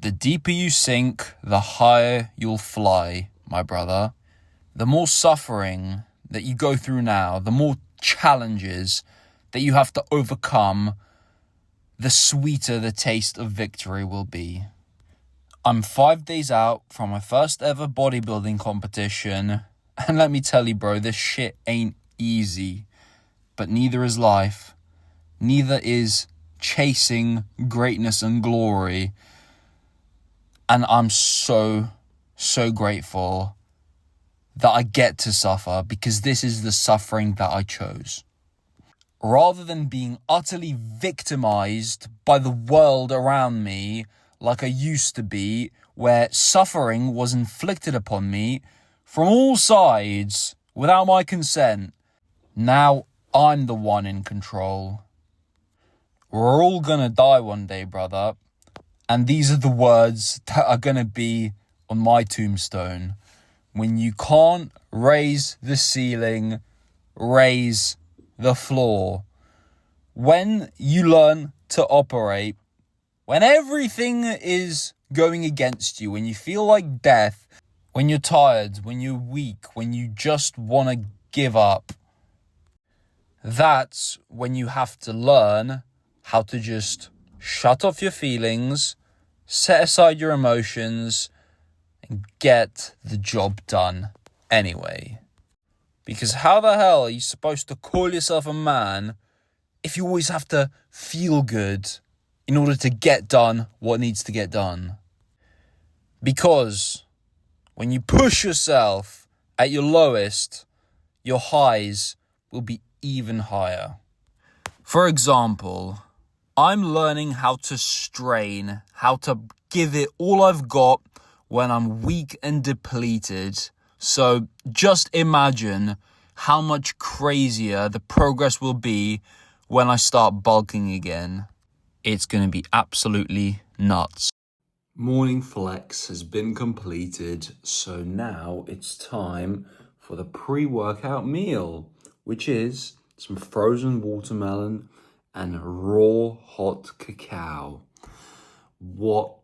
The deeper you sink, the higher you'll fly, my brother. The more suffering that you go through now, the more challenges that you have to overcome, the sweeter the taste of victory will be. I'm 5 days out from my first ever bodybuilding competition, and let me tell you, bro, this shit ain't easy. But neither is life. Neither is chasing greatness and glory. And I'm so grateful that I get to suffer, because this is the suffering that I chose. Rather than being utterly victimized by the world around me like I used to be, where suffering was inflicted upon me from all sides without my consent, now I'm the one in control. We're all gonna die one day, brother. And these are the words that are gonna be on my tombstone. When you can't raise the ceiling, raise the floor. When you learn to operate, when everything is going against you, when you feel like death, when you're tired, when you're weak, when you just want to give up, that's when you have to learn how to just shut off your feelings, set aside your emotions, and get the job done anyway. Because how the hell are you supposed to call yourself a man if you always have to feel good in order to get done what needs to get done? Because when you push yourself at your lowest, your highs will be even higher. For example, I'm learning how to strain, how to give it all I've got when I'm weak and depleted. So just imagine how much crazier the progress will be when I start bulking again. It's going to be absolutely nuts. Morning flex has been completed, so now it's time for the pre-workout meal, which is some frozen watermelon and raw hot cacao. What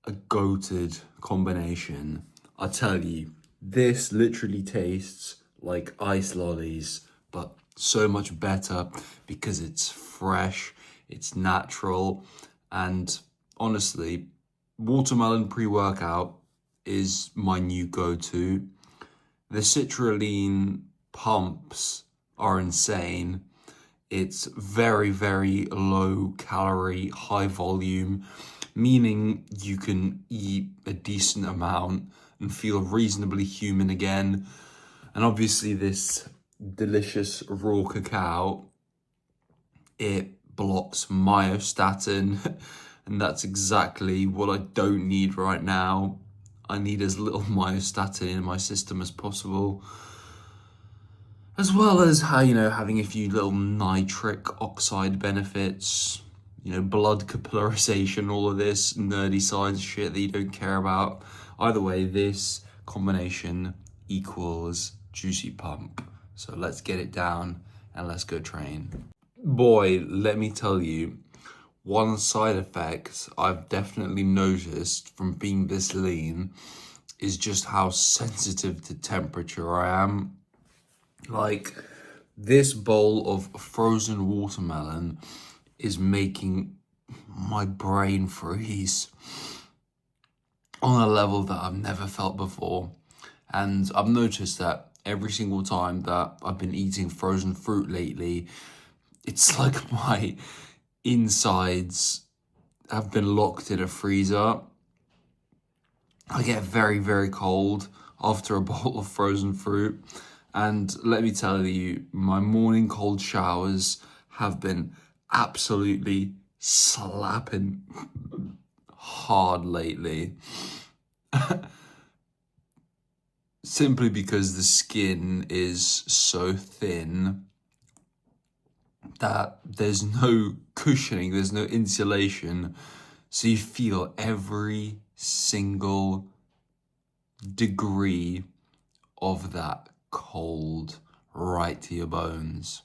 a goated combination. I tell you, this literally tastes like ice lollies, but so much better because it's fresh, it's natural, and honestly, watermelon pre-workout is my new go-to. The citrulline pumps are insane. It's very, very low calorie, high volume, meaning you can eat a decent amount and feel reasonably human again. And obviously this delicious raw cacao, it blocks myostatin, and that's exactly what I don't need right now. I need as little myostatin in my system as possible, as well as having a few little nitric oxide benefits, blood capillarization, all of this nerdy science shit that you don't care about. Either way, this combination equals juicy pump. So let's get it down and let's go train. Boy, let me tell you, one side effect I've definitely noticed from being this lean is just how sensitive to temperature I am. Like, this bowl of frozen watermelon is making my brain freeze on a level that I've never felt before. And I've noticed that every single time that I've been eating frozen fruit lately, it's like my insides have been locked in a freezer. I get very, very cold after a bowl of frozen fruit. And let me tell you, my morning cold showers have been absolutely slapping hard lately. Simply because the skin is so thin that there's no cushioning, there's no insulation. So you feel every single degree of that cold right to your bones.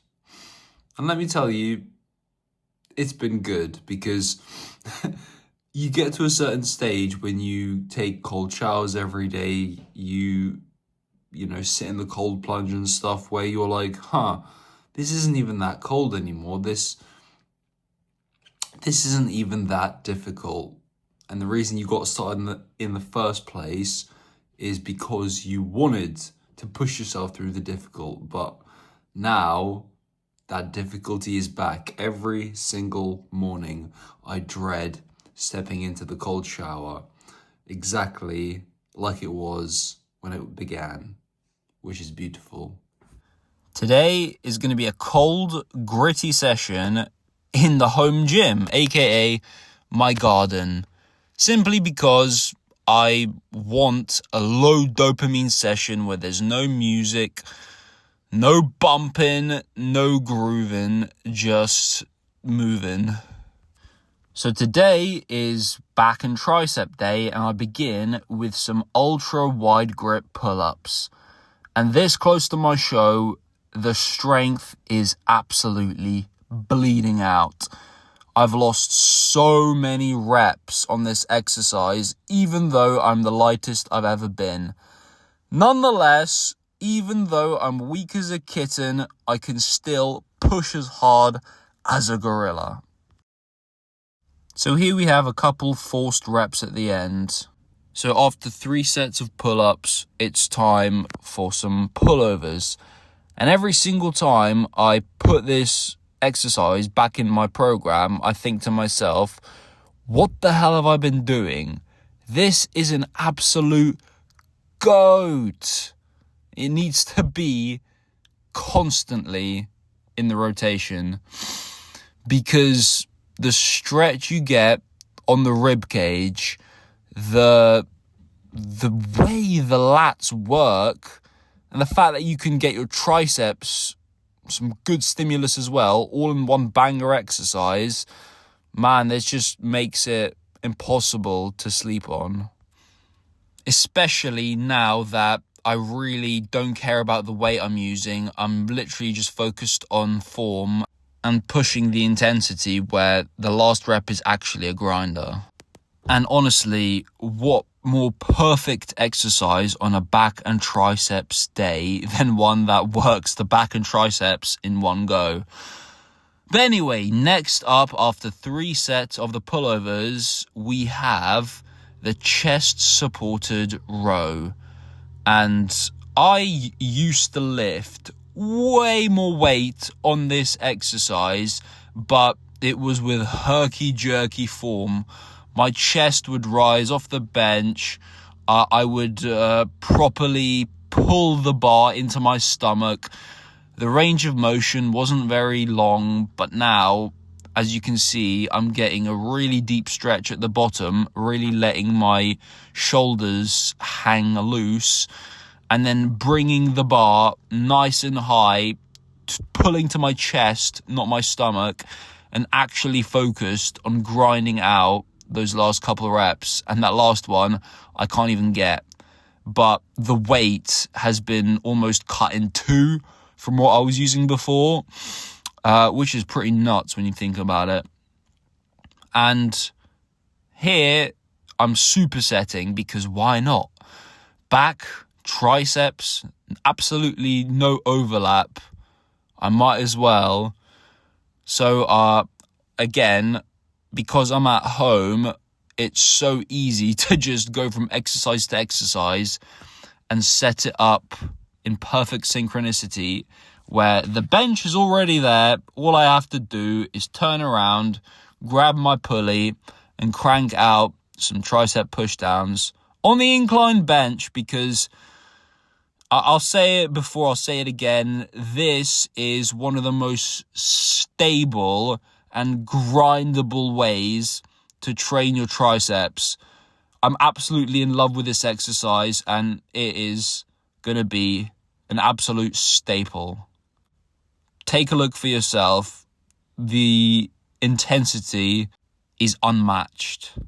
And let me tell you, it's been good because you get to a certain stage when you take cold showers every day, you know, sit in the cold plunge and stuff where you're like, this isn't even that cold anymore. This isn't even that difficult. And the reason you got started in the first place is because you wanted to push yourself through the difficult. But now that difficulty is back. Every single morning, I dread stepping into the cold shower, exactly like it was when it began, which is beautiful. Today is going to be a cold, gritty session in the home gym, aka my garden, simply because I want a low dopamine session where there's no music, no bumping, no grooving, just moving. So today is back and tricep day, and I begin with some ultra wide grip pull-ups. And this close to my show, the strength is absolutely bleeding out. I've lost so many reps on this exercise, even though I'm the lightest I've ever been. Nonetheless, even though I'm weak as a kitten, I can still push as hard as a gorilla. So here we have a couple forced reps at the end. So after 3 sets of pull-ups, it's time for some pullovers. And every single time I put this exercise back in my program, I think to myself, what the hell have I been doing? This is an absolute goat. It needs to be constantly in the rotation because the stretch you get on the rib cage, the way the lats work, and the fact that you can get your triceps some good stimulus as well, all in one banger exercise, man, this just makes it impossible to sleep on. Especially now that I really don't care about the weight I'm using. I'm literally just focused on form and pushing the intensity where the last rep is actually a grinder. And honestly, what more perfect exercise on a back and triceps day than one that works the back and triceps in one go? But anyway, next up, after 3 sets of the pullovers, we have the chest-supported row. And I used to lift way more weight on this exercise, but it was with herky-jerky form. My chest would rise off the bench. I would properly pull the bar into my stomach. The range of motion wasn't very long, but now, as you can see, I'm getting a really deep stretch at the bottom, really letting my shoulders hang loose, and then bringing the bar nice and high, pulling to my chest, not my stomach, and actually focused on grinding out those last couple of reps. And that last one, I can't even get. But the weight has been almost cut in 2 from what I was using before, which is pretty nuts when you think about it. And here, I'm supersetting because why not? Back, triceps, absolutely no overlap. I might as well. So, again, because I'm at home, it's so easy to just go from exercise to exercise and set it up in perfect synchronicity where the bench is already there. All I have to do is turn around, grab my pulley, and crank out some tricep pushdowns on the incline bench because I'll say it before, I'll say it again. This is one of the most stable and grindable ways to train your triceps. I'm absolutely in love with this exercise and it is going to be an absolute staple. Take a look for yourself. The intensity is unmatched.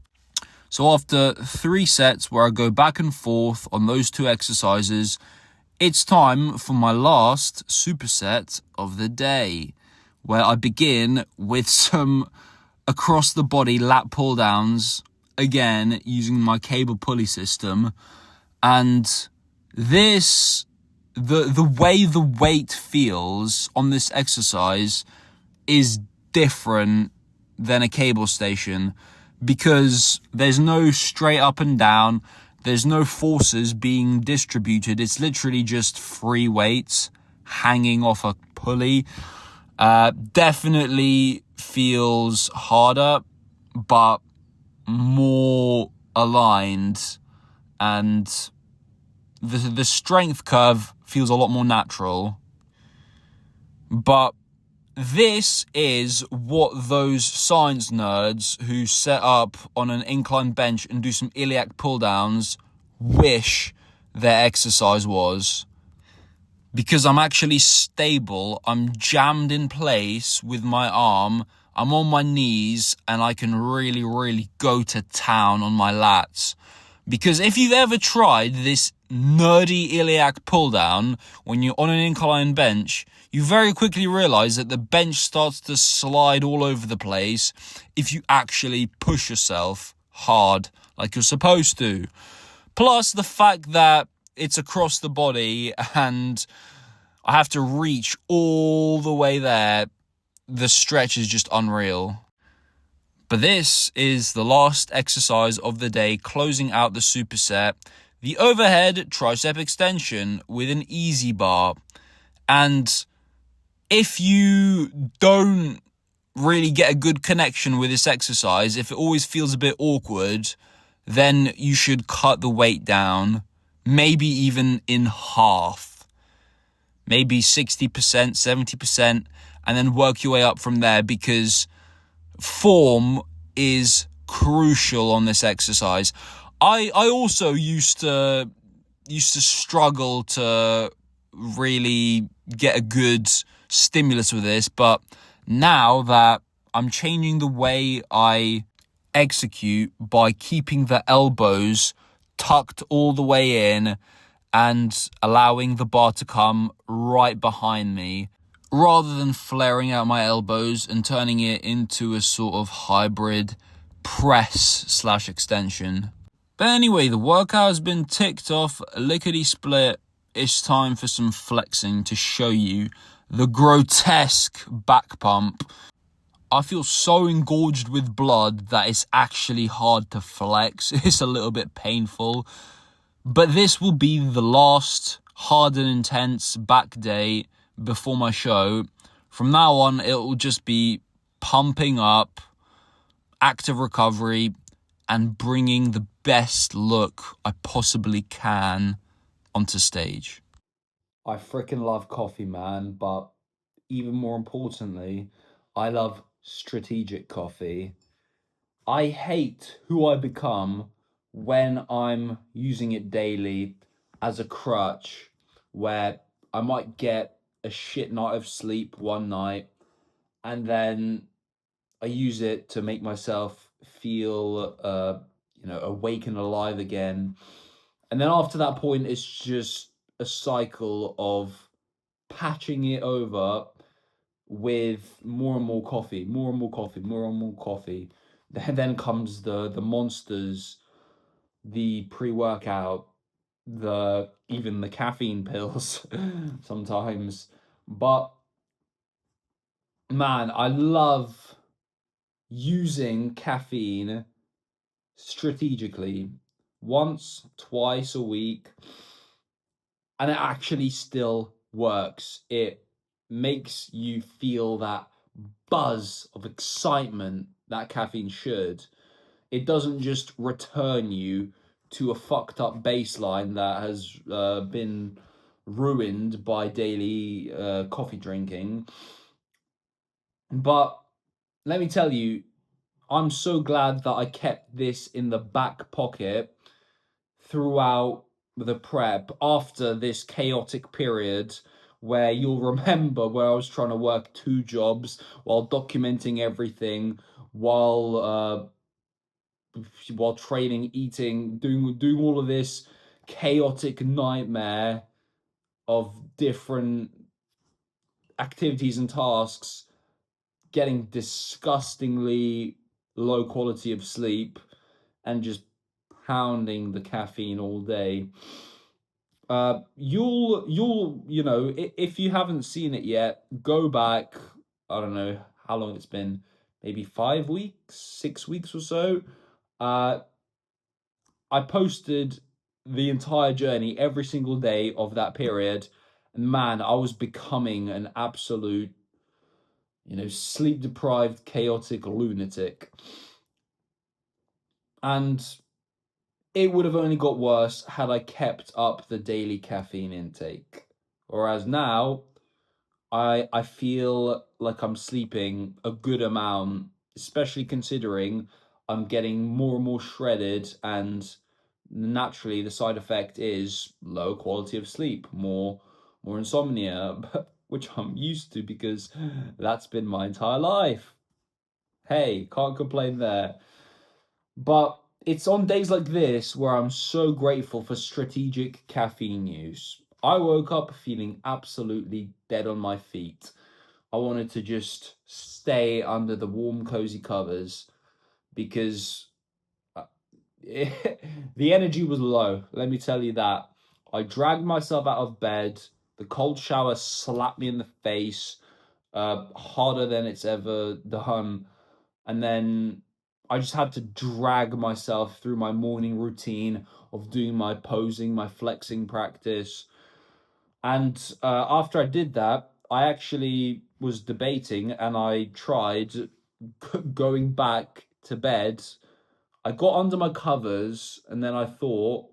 So after 3 sets where I go back and forth on those 2 exercises, it's time for my last superset of the day, where I begin with some across the body lat pull downs again using my cable pulley system, and this, the way the weight feels on this exercise is different than a cable station, because there's no straight up and down, there's no forces being distributed. It's literally just free weights hanging off a pulley. Definitely feels harder, but more aligned, and the strength curve feels a lot more natural. But this is what those science nerds who set up on an incline bench and do some iliac pull downs wish their exercise was. Because I'm actually stable, I'm jammed in place with my arm, I'm on my knees, and I can really, really go to town on my lats. Because if you've ever tried this nerdy iliac pull down when you're on an incline bench, you very quickly realize that the bench starts to slide all over the place if you actually push yourself hard like you're supposed to. Plus the fact that it's across the body and I have to reach all the way there, the stretch is just unreal. But this is the last exercise of the day, closing out the superset, the overhead tricep extension with an easy bar. And if you don't really get a good connection with this exercise, if it always feels a bit awkward, then you should cut the weight down, maybe even in half, maybe 60%, 70%, and then work your way up from there, because form is crucial on this exercise. I also used to struggle to really get a good stimulus with this, but now that I'm changing the way I execute by keeping the elbows tucked all the way in and allowing the bar to come right behind me, rather than flaring out my elbows and turning it into a sort of hybrid press/extension. But anyway, the workout has been ticked off, lickety-split. It's time for some flexing to show you the grotesque back pump. I feel so engorged with blood that it's actually hard to flex. It's a little bit painful. But this will be the last hard and intense back day before my show. From now on, it will just be pumping up, active recovery, and bringing the best look I possibly can onto stage. I freaking love coffee, man, but even more importantly, I love strategic coffee. I hate who I become when I'm using it daily as a crutch, where I might get a shit night of sleep one night and then I use it to make myself feel, awake and alive again. And then after that point, it's just a cycle of patching it over with more and more coffee, more and more coffee, more and more coffee. Then comes the monsters, the pre-workout, even the caffeine pills sometimes. But man, I love using caffeine strategically, once, twice a week, and it actually still works. It makes you feel that buzz of excitement that caffeine should. It doesn't just return you to a fucked up baseline that has been ruined by daily coffee drinking. But let me tell you, I'm so glad that I kept this in the back pocket throughout the prep after this chaotic period, where you'll remember where I was trying to work two jobs while documenting everything, while training, eating, doing all of this chaotic nightmare of different activities and tasks, getting disgustingly low quality of sleep, and just pounding the caffeine all day, you know, if you haven't seen it yet, go back. I don't know how long it's been, maybe 5 weeks, 6 weeks or so. Uh, I posted the entire journey every single day of that period. And man, I was becoming an absolute, sleep deprived, chaotic lunatic. And it would have only got worse had I kept up the daily caffeine intake. Whereas now, I feel like I'm sleeping a good amount, especially considering I'm getting more and more shredded, and naturally the side effect is low quality of sleep, more insomnia, which I'm used to because that's been my entire life. Hey, can't complain there. But it's on days like this where I'm so grateful for strategic caffeine use. I woke up feeling absolutely dead on my feet. I wanted to just stay under the warm, cozy covers because the energy was low. Let me tell you that. I dragged myself out of bed. The cold shower slapped me in the face, harder than it's ever done. And then I just had to drag myself through my morning routine of doing my posing, my flexing practice. And after I did that, I actually was debating and I tried going back to bed. I got under my covers and then I thought,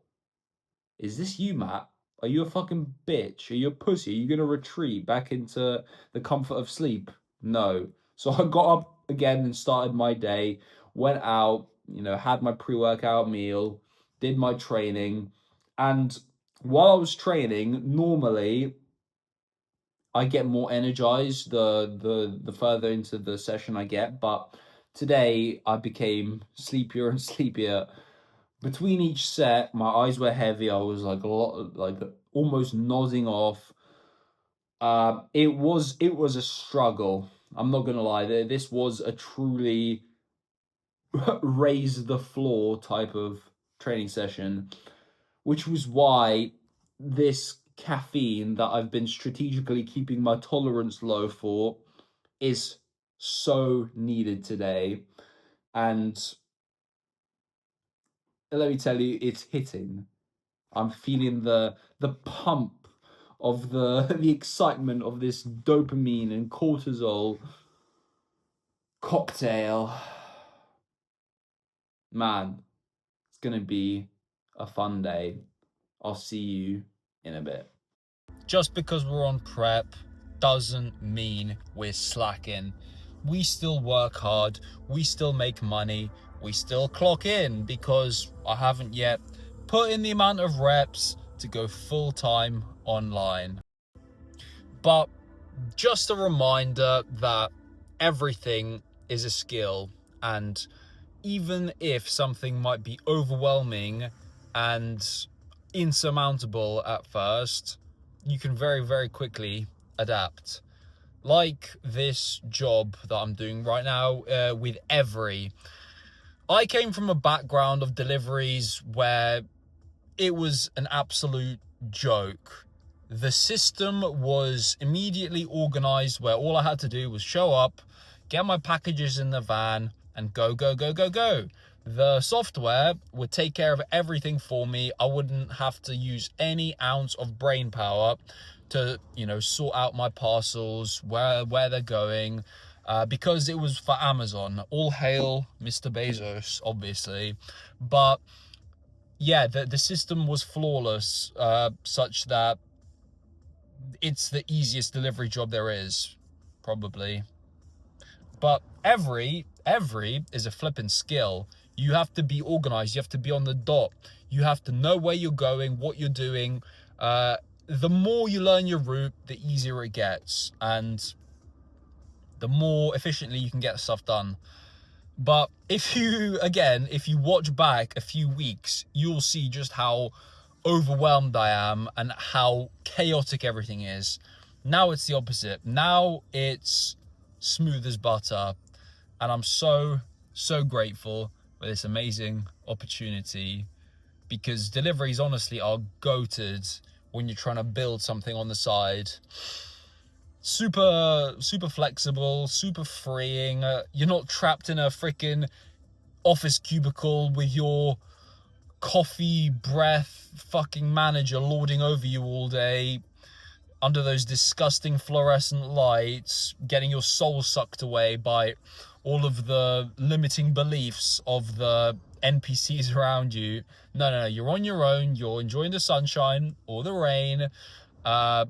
is this you, Matt? Are you a fucking bitch? Are you a pussy? Are you going to retreat back into the comfort of sleep? No. So I got up again and started my day, went out, had my pre workout meal, did my training. And while I was training, normally I get more energized the further into the session I get, but today I became sleepier and sleepier. Between each set, my eyes were heavy. I was like a lot, like almost nodding off. It was a struggle. I'm not gonna lie. This was a truly raise the floor type of training session, which was why this caffeine that I've been strategically keeping my tolerance low for is so needed today. And let me tell you, it's hitting. I'm feeling the pump of the the excitement of this dopamine and cortisol cocktail. Man, it's gonna be a fun day. I'll see you in a bit. Just because we're on prep doesn't mean we're slacking. We still work hard, we still make money, we still clock in because I haven't yet put in the amount of reps to go full time online. But just a reminder that everything is a skill, and even if something might be overwhelming and insurmountable at first, you can very, very quickly adapt. Like this job that I'm doing right now with Every. I came from a background of deliveries where it was an absolute joke. The system was immediately organized where all I had to do was show up, get my packages in the van, and go, go, go, go, go. The software would take care of everything for me. I wouldn't have to use any ounce of brain power to, sort out my parcels, where they're going, because it was for Amazon. All hail Mr. Bezos, obviously. But yeah, the system was flawless, such that it's the easiest delivery job there is, probably. But every is a flipping skill. You have to be organized. You have to be on the dot. You have to know where you're going, what you're doing. The more you learn your route, the easier it gets, and the more efficiently you can get stuff done. But if you watch back a few weeks, you'll see just how overwhelmed I am and how chaotic everything is. Now it's the opposite. Now it's smooth as butter. And I'm so, so grateful with this amazing opportunity, because deliveries honestly are goated when you're trying to build something on the side. Super flexible, super freeing. You're not trapped in a freaking office cubicle with your coffee breath fucking manager lording over you all day under those disgusting fluorescent lights, getting your soul sucked away by all of the limiting beliefs of the NPCs around you. No, you're on your own. You're enjoying the sunshine or the rain. You're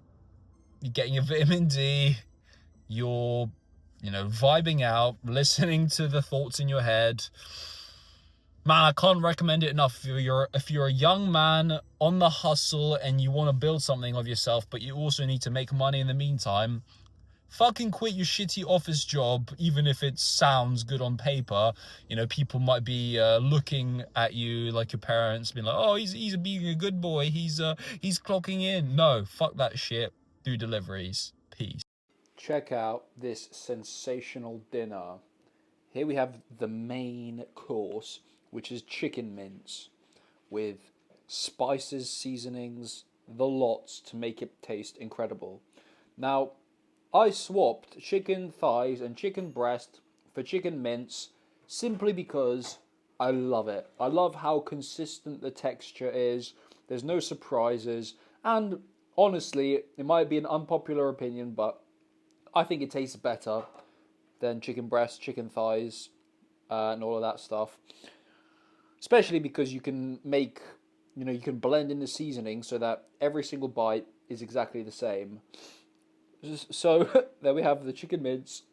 getting your vitamin D. You're, vibing out, listening to the thoughts in your head. Man, I can't recommend it enough. If you're a young man on the hustle and you want to build something of yourself, but you also need to make money in the meantime, fucking quit your shitty office job, even if it sounds good on paper. People might be looking at you like your parents, being like, oh, he's being a good boy. He's clocking in. No, fuck that shit. Do deliveries. Peace. Check out this sensational dinner. Here we have the main course, which is chicken mince with spices, seasonings, the lots to make it taste incredible. Now, I swapped chicken thighs and chicken breast for chicken mince simply because I love it. I love how consistent the texture is. There's no surprises. And honestly, it might be an unpopular opinion, but I think it tastes better than chicken breast, chicken thighs, and all of that stuff. Especially because you can make, you can blend in the seasoning so that every single bite is exactly the same. So there we have the chicken mince.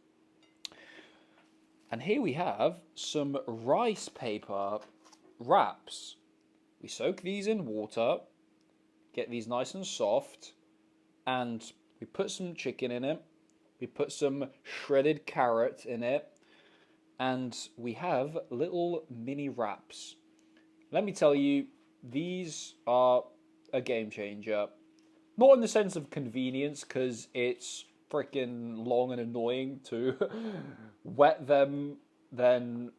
And here we have some rice paper wraps. We soak these in water, get these nice and soft, and we put some chicken in it. We put some shredded carrot in it, and we have little mini wraps. Let me tell you, these are a game changer. Not in the sense of convenience, because it's freaking long and annoying to wet them, then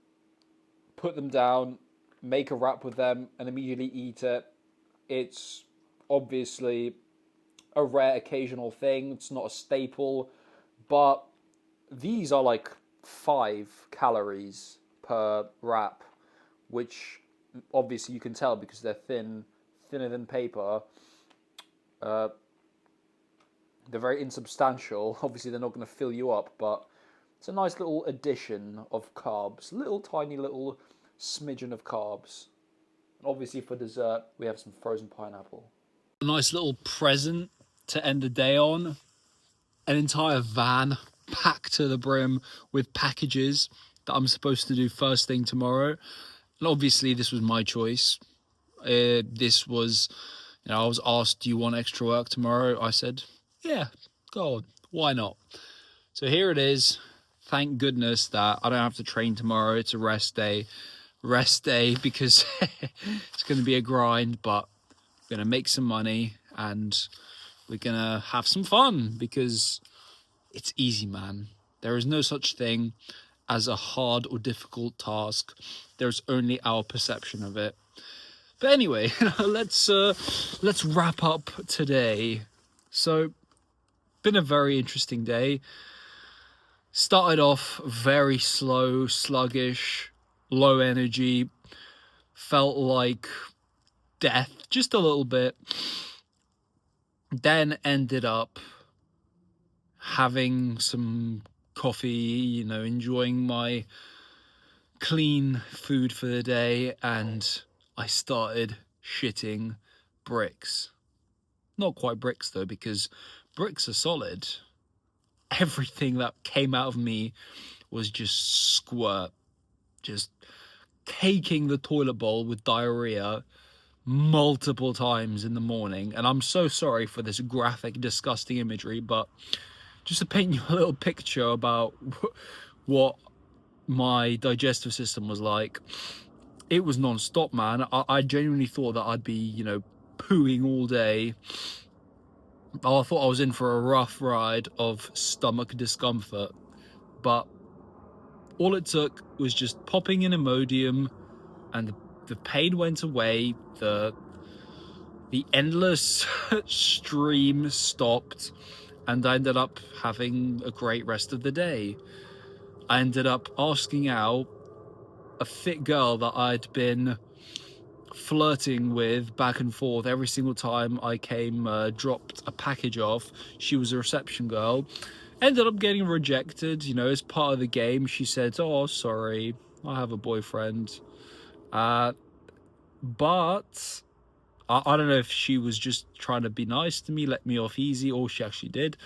put them down, make a wrap with them, and immediately eat it. It's obviously a rare occasional thing. It's not a staple. But these are like 5 calories per wrap, which obviously you can tell because they're thinner than paper. They're very insubstantial. Obviously, they're not going to fill you up, but it's a nice little addition of carbs. Tiny little smidgen of carbs. And obviously, for dessert, we have some frozen pineapple. A nice little present to end the day on. An entire van packed to the brim with packages that I'm supposed to do first thing tomorrow. And obviously this was my choice. This was, I was asked, do you want extra work tomorrow? I said, yeah, go on, why not? So here it is. Thank goodness that I don't have to train tomorrow. It's a rest day because it's going to be a grind, but I'm going to make some money and we're going to have some fun because it's easy, man. There is no such thing as a hard or difficult task. There's only our perception of it. But anyway, let's wrap up today. So, been a very interesting day. Started off very slow, sluggish, low energy. Felt like death just a little bit. Then ended up having some coffee, enjoying my clean food for the day, and I started shitting bricks. Not quite bricks though, because bricks are solid. Everything that came out of me was just squirt, just caking the toilet bowl with diarrhea multiple times in the morning. And I'm so sorry for this graphic, disgusting imagery, but just to paint you a little picture about what my digestive system was like, it was non-stop, man. I genuinely thought that I'd be, pooing all day. I thought I was in for a rough ride of stomach discomfort. But all it took was just popping in Imodium, and the pain went away. The endless stream stopped, and I ended up having a great rest of the day. I ended up asking out a fit girl that I'd been flirting with back and forth every single time I dropped a package off. She was a reception girl. Ended up getting rejected, as part of the game. She said, "Oh, sorry, I have a boyfriend." But I don't know if she was just trying to be nice to me, let me off easy, or she actually did.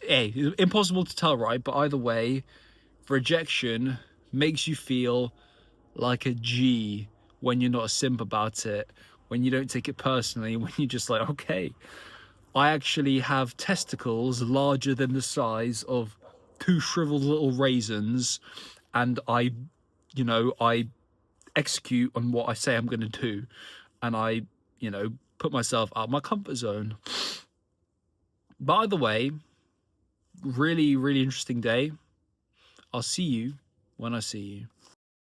Hey, impossible to tell, right? But either way, rejection makes you feel like a G when you're not a simp about it, when you don't take it personally, when you're just like, okay, I actually have testicles larger than the size of 2 shriveled little raisins, and I execute on what I say I'm going to do, and I, put myself out of my comfort zone. By the way, really, really interesting day. I'll see you when I see you.